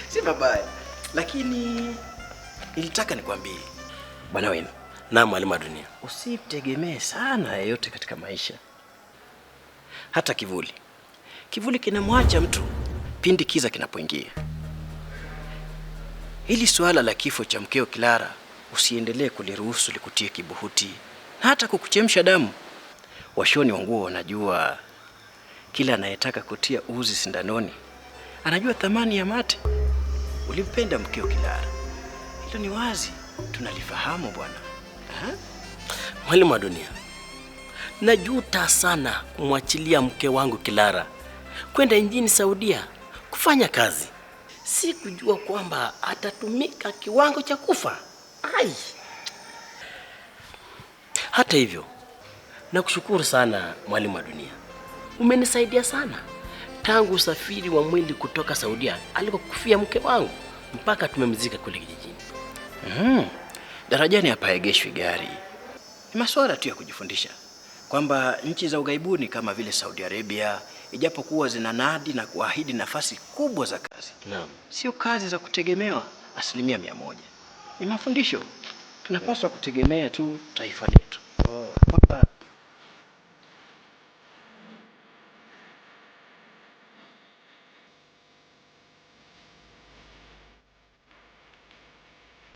Si mabaya. Lakini nilitaka nikwambie Bwana wenu. Naam Mwalimu wa Dunia. Usitegemee sana yeyote katika maisha. Hata kivuli. Kivuli kinamwacha mtu pindi kiza kinapoingia. Hili suala la kifo cha mkeo Clara usiendelee kuliruhusu likutie kibuhuti na hata kukuchemsha damu. Washoni wa nguo wanajua kila anayetaka kutia uzi sindanoni anajua thamani ya mate. Ulimpenda mkeo Clara. Hilo ni wazi, tunalifahamu bwana. Mwalimu wa Dunia, najuta sana kumwachilia mke wangu Clara kwenda nchini Saudia kufanya kazi. Sikujua kwamba atatumika kiwango cha kufa. Ai. Hata hivyo, nakushukuru sana Mwalimu wa Dunia. Umenisaidia sana tangu usafiri wa mwili kutoka Saudia alikokufia mke wangu mpaka tumemzika kule kijijini. Darajani hapaegeshwi gari. Ni masuala tu ya kujifundisha kwamba nchi za ughaibuni kama vile Saudi Arabia, ijapokuwa zinanadi na kuahidi nafasi kubwa za kazi, naam, sio kazi za kutegemewa 100%. Ni mafundisho. Tunapaswa kutegemea tu taifa letu. Kwamba